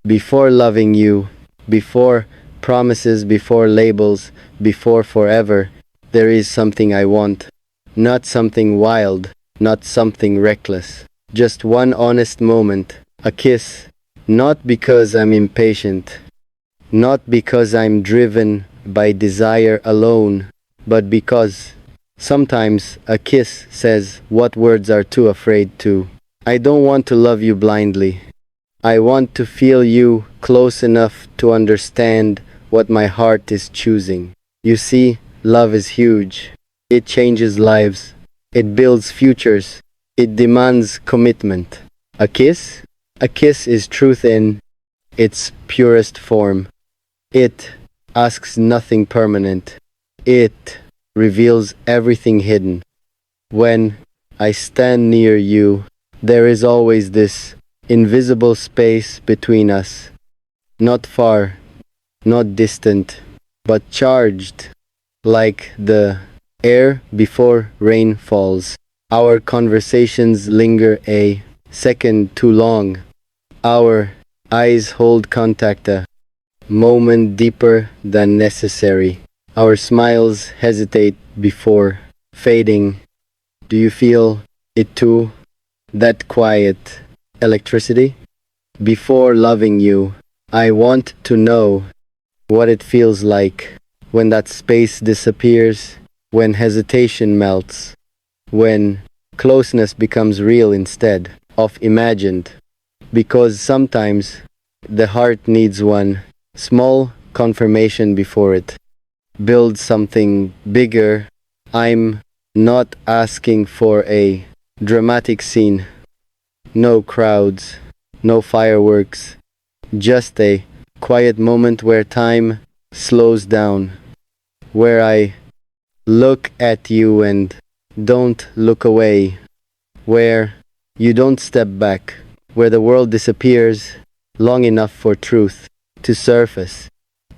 Before loving you, before promises, before labels, before forever, there is something I want. Not something wild, not something reckless. Just one honest moment, a kiss. Not because I'm impatient, not because I'm driven by desire alone, but because sometimes a kiss says what words are too afraid to. I don't want to love you blindly. I want to feel you close enough to understand what my heart is choosing. You see, love is huge. It changes lives. It builds futures. It demands commitment. A kiss? A kiss is truth in its purest form. It asks nothing permanent. It reveals everything hidden. When I stand near you, there is always this invisible space between us. Not far, not distant, but charged, like the air before rain falls. Our conversations linger a second too long. Our eyes hold contact a moment deeper than necessary. Our smiles hesitate before fading. Do you feel it too? That quiet electricity? Before loving you, I want to know what it feels like when that space disappears, when hesitation melts, when closeness becomes real instead of imagined. Because sometimes the heart needs one small confirmation before it builds something bigger. I'm not asking for a dramatic scene, no crowds, no fireworks, just a quiet moment where time slows down, where I look at you and don't look away, where you don't step back, where the world disappears long enough for truth to surface.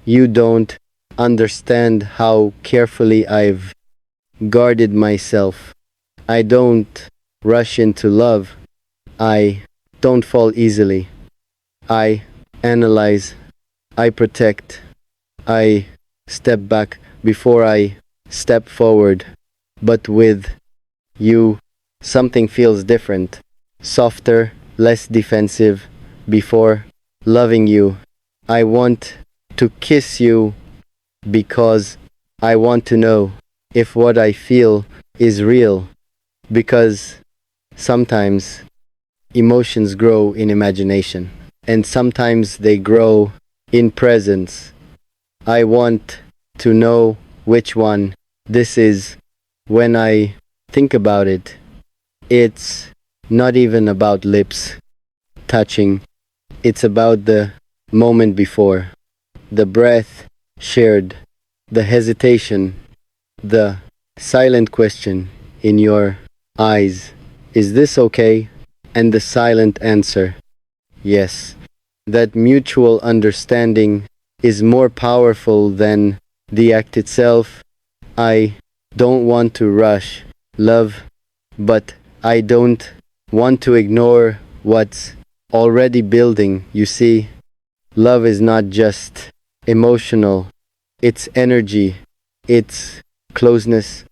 You don't understand how carefully I've guarded myself. I don't rush into love. I don't fall easily. I analyze. I protect. I step back before I step forward. But with you, something feels different. Softer, less defensive. Before loving you, I want to kiss you because I want to know if what I feel is real. Because sometimes emotions grow in imagination, and sometimes they grow in presence. I want to know which one this is. When I think about it, it's not even about lips touching, it's about the moment before, the breath shared, the hesitation, the silent question in your eyes. Is this okay? And the silent answer, yes. That mutual understanding is more powerful than the act itself. I don't want to rush love, but I don't want to ignore what's already building. You see, love is not just emotional, it's energy, it's closeness,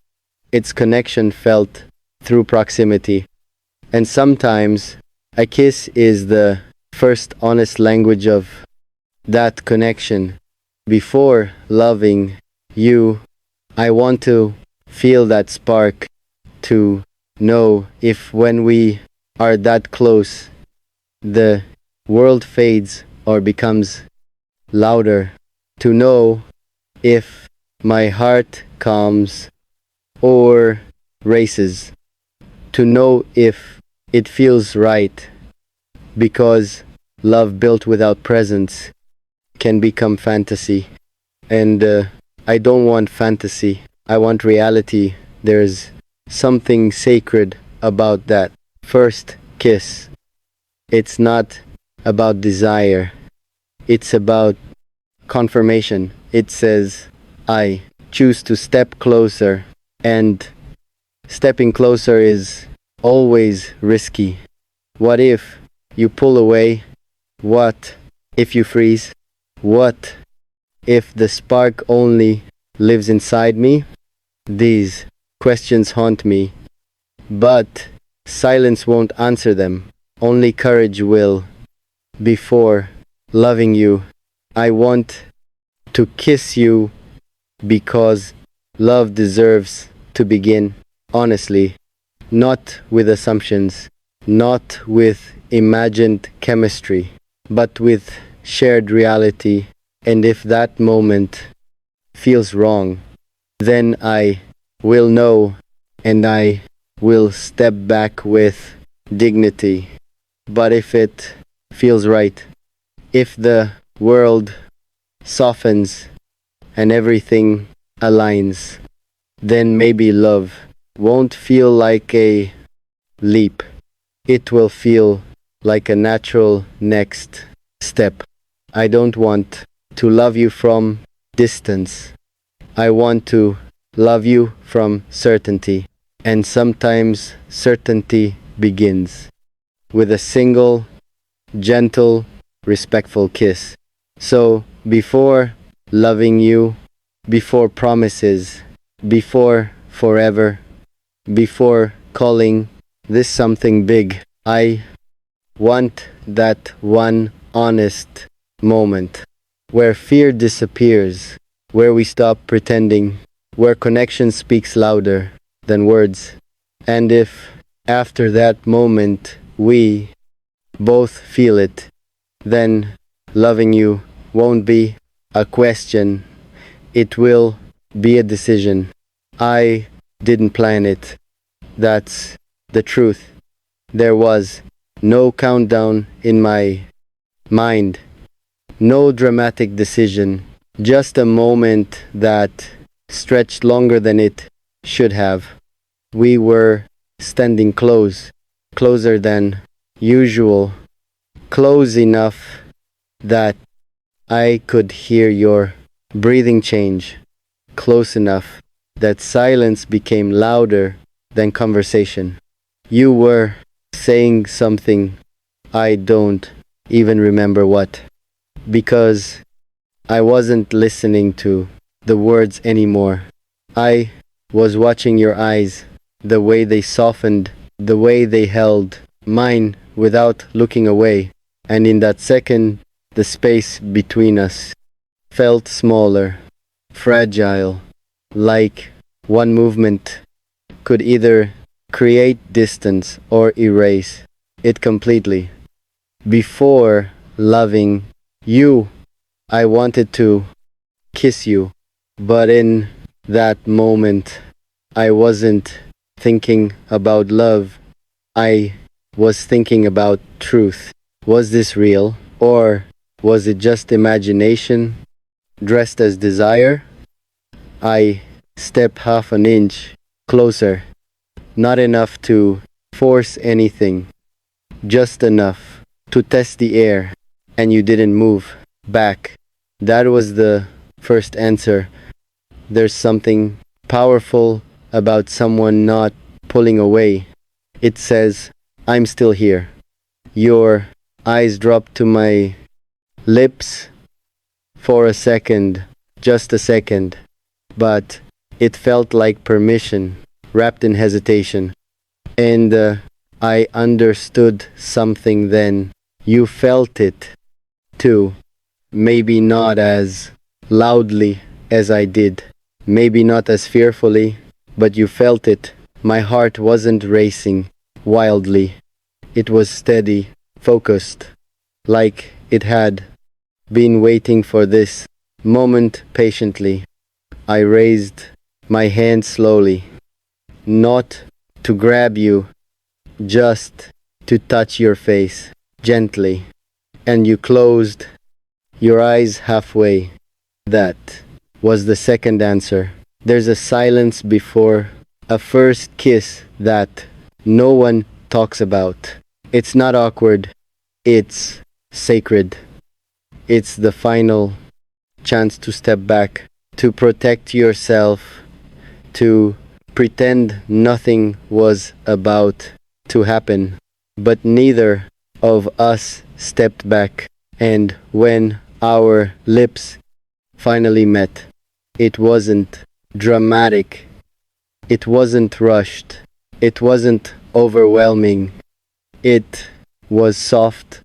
it's connection felt through proximity. And sometimes a kiss is the first honest language of that connection. Before loving you, I want to feel that spark, to know if when we are that close, the world fades or becomes louder, to know if my heart calms or races, to know if it feels right, because love built without presence can become fantasy. And I don't want fantasy, I want reality. There's something sacred about that first kiss. It's not about desire, it's about confirmation. It says, I choose to step closer, and stepping closer is always risky. What if you pull away? What if you freeze? What if the spark only lives inside me? These questions haunt me, but silence won't answer them. Only courage will. Before loving you, I want to kiss you because love deserves to begin honestly, not with assumptions, not with imagined chemistry, but with shared reality. And if that moment feels wrong, then I will know and I will step back with dignity. But if it feels right, if the world softens and everything aligns, then maybe love won't feel like a leap. It will feel like a natural next step. I don't want to love you from distance. I want to love you from certainty. And sometimes certainty begins with a single, gentle, respectful kiss. So, before loving you, before promises, before forever, before calling this something big, I want that one honest moment where fear disappears, where we stop pretending, where connection speaks louder than words. And if after that moment we both feel it, then loving you won't be a question, it will be a decision. I didn't plan it. That's the truth. There was no countdown in my mind, no dramatic decision, just a moment that stretched longer than it should have. We were standing close, closer than usual, close enough that I could hear your breathing change, close enough that silence became louder than conversation. You were saying something I don't even remember what, because I wasn't listening to the words anymore. I was watching your eyes, the way they softened, the way they held mine without looking away. And in that second, the space between us felt smaller, fragile, like one movement could either create distance or erase it completely. Before loving you, I wanted to kiss you, but in that moment, I wasn't thinking about love. I was thinking about truth. Was this real, or was it just imagination dressed as desire? I stepped half an inch closer, not enough to force anything, just enough to test the air, and you didn't move back. That was the first answer. There's something powerful about someone not pulling away. It says, I'm still here. Your eyes dropped to my lips for a second, just a second, but it felt like permission wrapped in hesitation. And I understood something then. You felt it too. Maybe not as loudly as I did. Maybe not as fearfully, but you felt it. My heart wasn't racing wildly. It was steady, focused, like it had been waiting for this moment patiently. I raised my hand slowly, not to grab you, just to touch your face gently, and you closed your eyes halfway. That was the second answer. There's a silence before a first kiss that no one talks about. It's not awkward, it's sacred. It's the final chance to step back, to protect yourself, to pretend nothing was about to happen. But neither of us stepped back. And when our lips finally met, it wasn't dramatic, it wasn't rushed, it wasn't overwhelming. It was soft,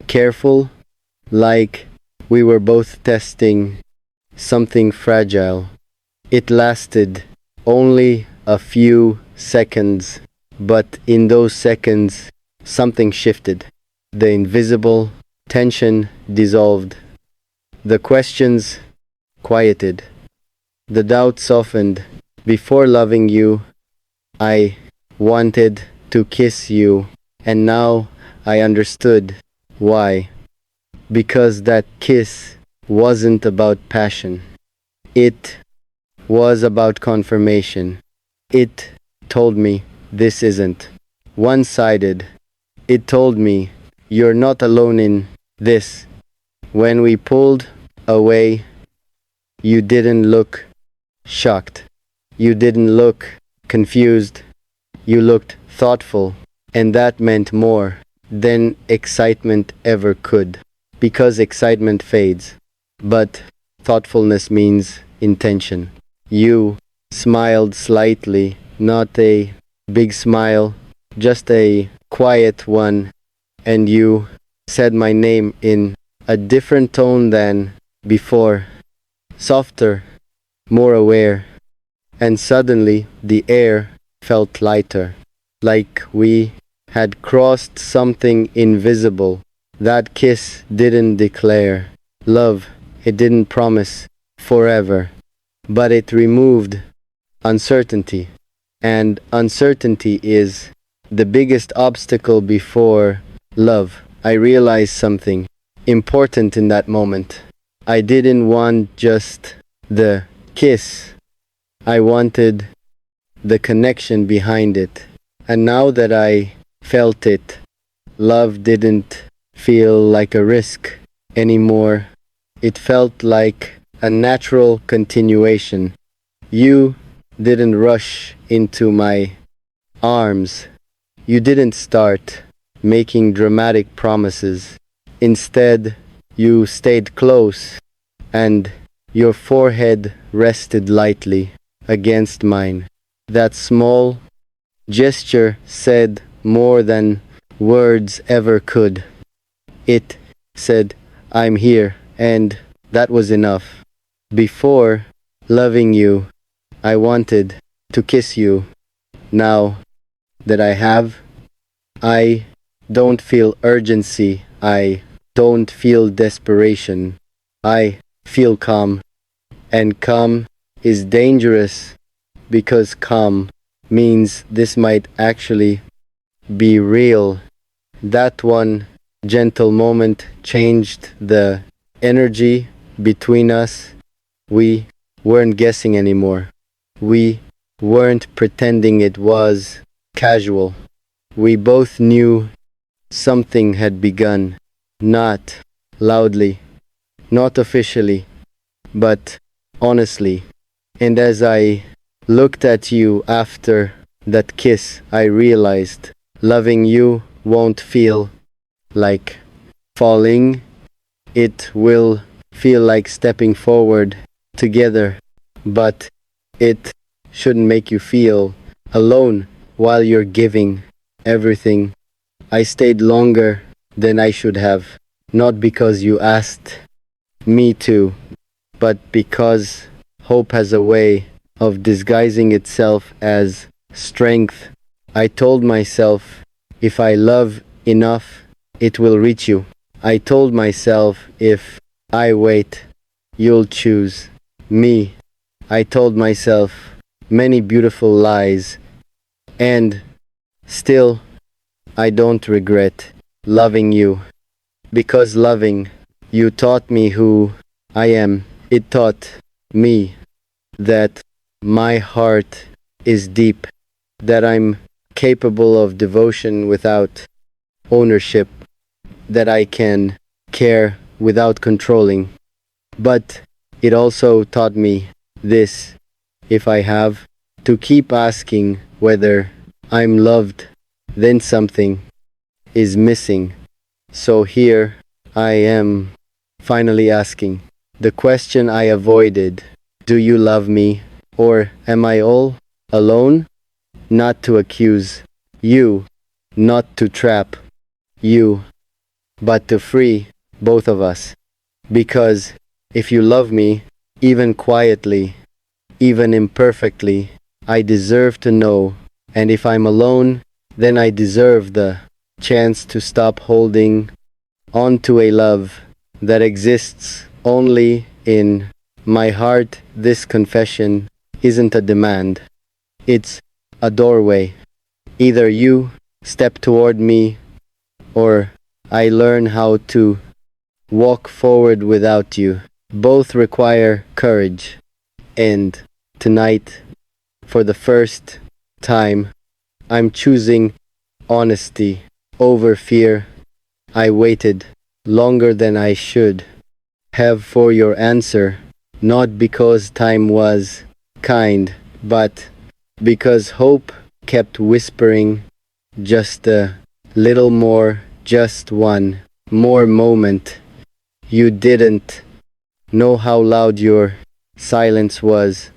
careful, like we were both testing something fragile. It lasted only a few seconds, but in those seconds, something shifted. The invisible tension dissolved. The questions quieted. The doubt softened. Before loving you, I wanted to kiss you, and now I understood why. Because that kiss wasn't about passion. It was about confirmation. It told me this isn't one sided. It told me you're not alone in this. When we pulled away, you didn't look shocked. You didn't look confused. You looked thoughtful. And that meant more than excitement ever could. Because excitement fades. But thoughtfulness means intention. You smiled slightly, not a big smile, just a quiet one, and you said my name in a different tone than before, softer, more aware, and suddenly the air felt lighter, like we had crossed something invisible. That kiss didn't declare love, it didn't promise forever, but it removed uncertainty. And uncertainty is the biggest obstacle before love. I realized something important in that moment. I didn't want just the kiss, I wanted the connection behind it. And now that I felt it, love didn't feel like a risk anymore. It felt like a natural continuation. You didn't rush into my arms. You didn't start making dramatic promises. Instead, you stayed close, and your forehead rested lightly against mine. That small gesture said more than words ever could. It said, I'm here, and that was enough. Before loving you, I wanted to kiss you. Now that I have, I don't feel urgency. I don't feel desperation. I feel calm. And calm is dangerous because calm means this might actually be real. That one gentle moment changed the energy between us. We weren't guessing anymore. We weren't pretending it was casual. We both knew something had begun, not loudly, not officially, but honestly. And as I looked at you after that kiss, I realized loving you won't feel like falling. It will feel like stepping forward together, but it shouldn't make you feel alone while you're giving everything. I stayed longer than I should have, not because you asked me to, but because hope has a way of disguising itself as strength. I told myself, if I love enough, it will reach you. I told myself, if I wait, you'll choose me. I told myself many beautiful lies, and still, I don't regret loving you. Because loving you taught me who I am. It taught me that my heart is deep, that I'm capable of devotion without ownership, that I can care without controlling. But it also taught me this: if I have to keep asking whether I'm loved, then something is missing. So here I am finally asking the question I avoided. Do you love me? Or am I all alone? Not to accuse you, not to trap you, but to free both of us. Because if you love me, even quietly, even imperfectly, I deserve to know. And if I'm alone, then I deserve the chance to stop holding on to a love that exists only in my heart. This confession isn't a demand, it's a doorway. Either you step toward me, or I learn how to walk forward without you. Both require courage. And tonight, for the first time, I'm choosing honesty over fear. I waited longer than I should have for your answer, not because time was kind, but because hope kept whispering just a little more, just one more moment. You didn't know how loud your silence was.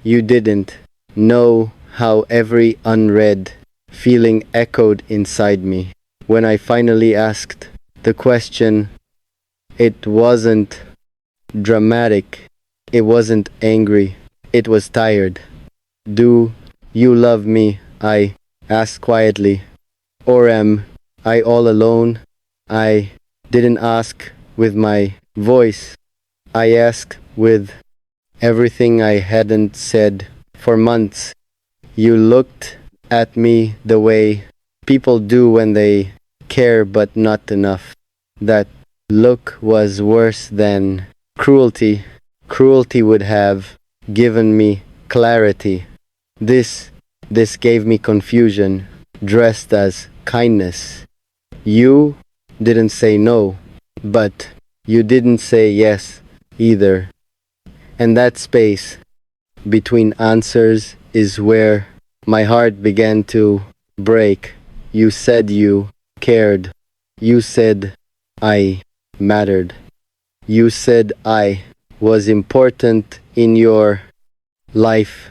You didn't know how every unread feeling echoed inside me. When I finally asked the question, it wasn't dramatic, it wasn't angry, it was tired. Do you love me? I asked quietly. Or am I all alone? I didn't ask with my voice. I asked with everything I hadn't said for months. You looked at me the way people do when they care but not enough. That look was worse than cruelty. Cruelty would have given me clarity. This this gave me confusion, dressed as kindness. You didn't say no, but you didn't say yes either. And that space between answers is where my heart began to break. You said you cared. You said I mattered. You said I was important in your life.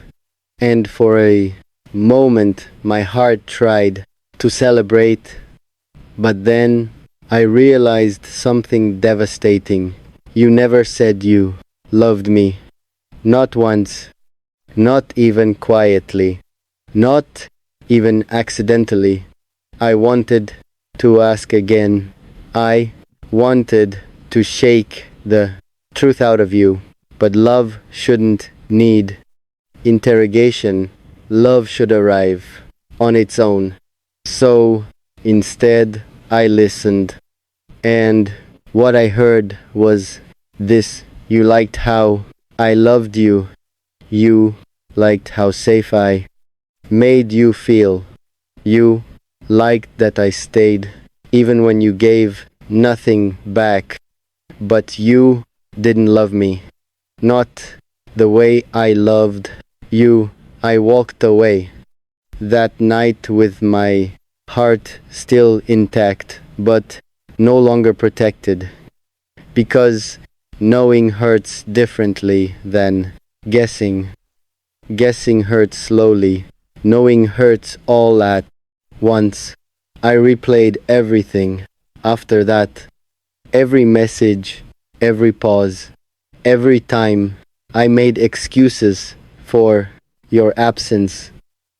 And for a moment, my heart tried to celebrate, but then I realized something devastating. You never said you loved me. Not once. Not even quietly. Not even accidentally. I wanted to ask again. I wanted to shake the truth out of you. But love shouldn't need interrogation. Love should arrive on its own. So instead, I listened. And what I heard was this: you liked how I loved you. You liked how safe I made you feel. You liked that I stayed even when you gave nothing back. But you didn't love me. Not the way I loved you. I walked away that night with my heart still intact, but no longer protected. Because knowing hurts differently than guessing. Guessing hurts slowly. Knowing hurts all at once. I replayed everything after that. Every message, every pause, every time I made excuses for your absence.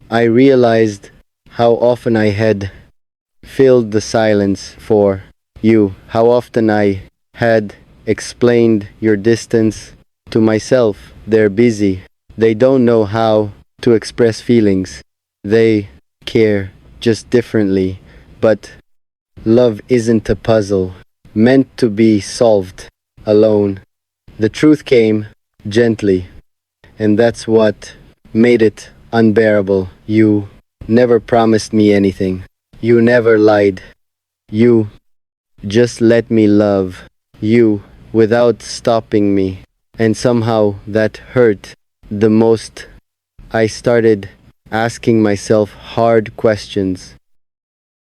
I realized how often I had filled the silence for you, how often I had explained your distance to myself. They're busy. They don't know how to express feelings. They care just differently. But love isn't a puzzle meant to be solved alone. The truth came gently, and that's what made it unbearable. You never promised me anything. You never lied. You just let me love you without stopping me. And somehow that hurt the most. I started asking myself hard questions.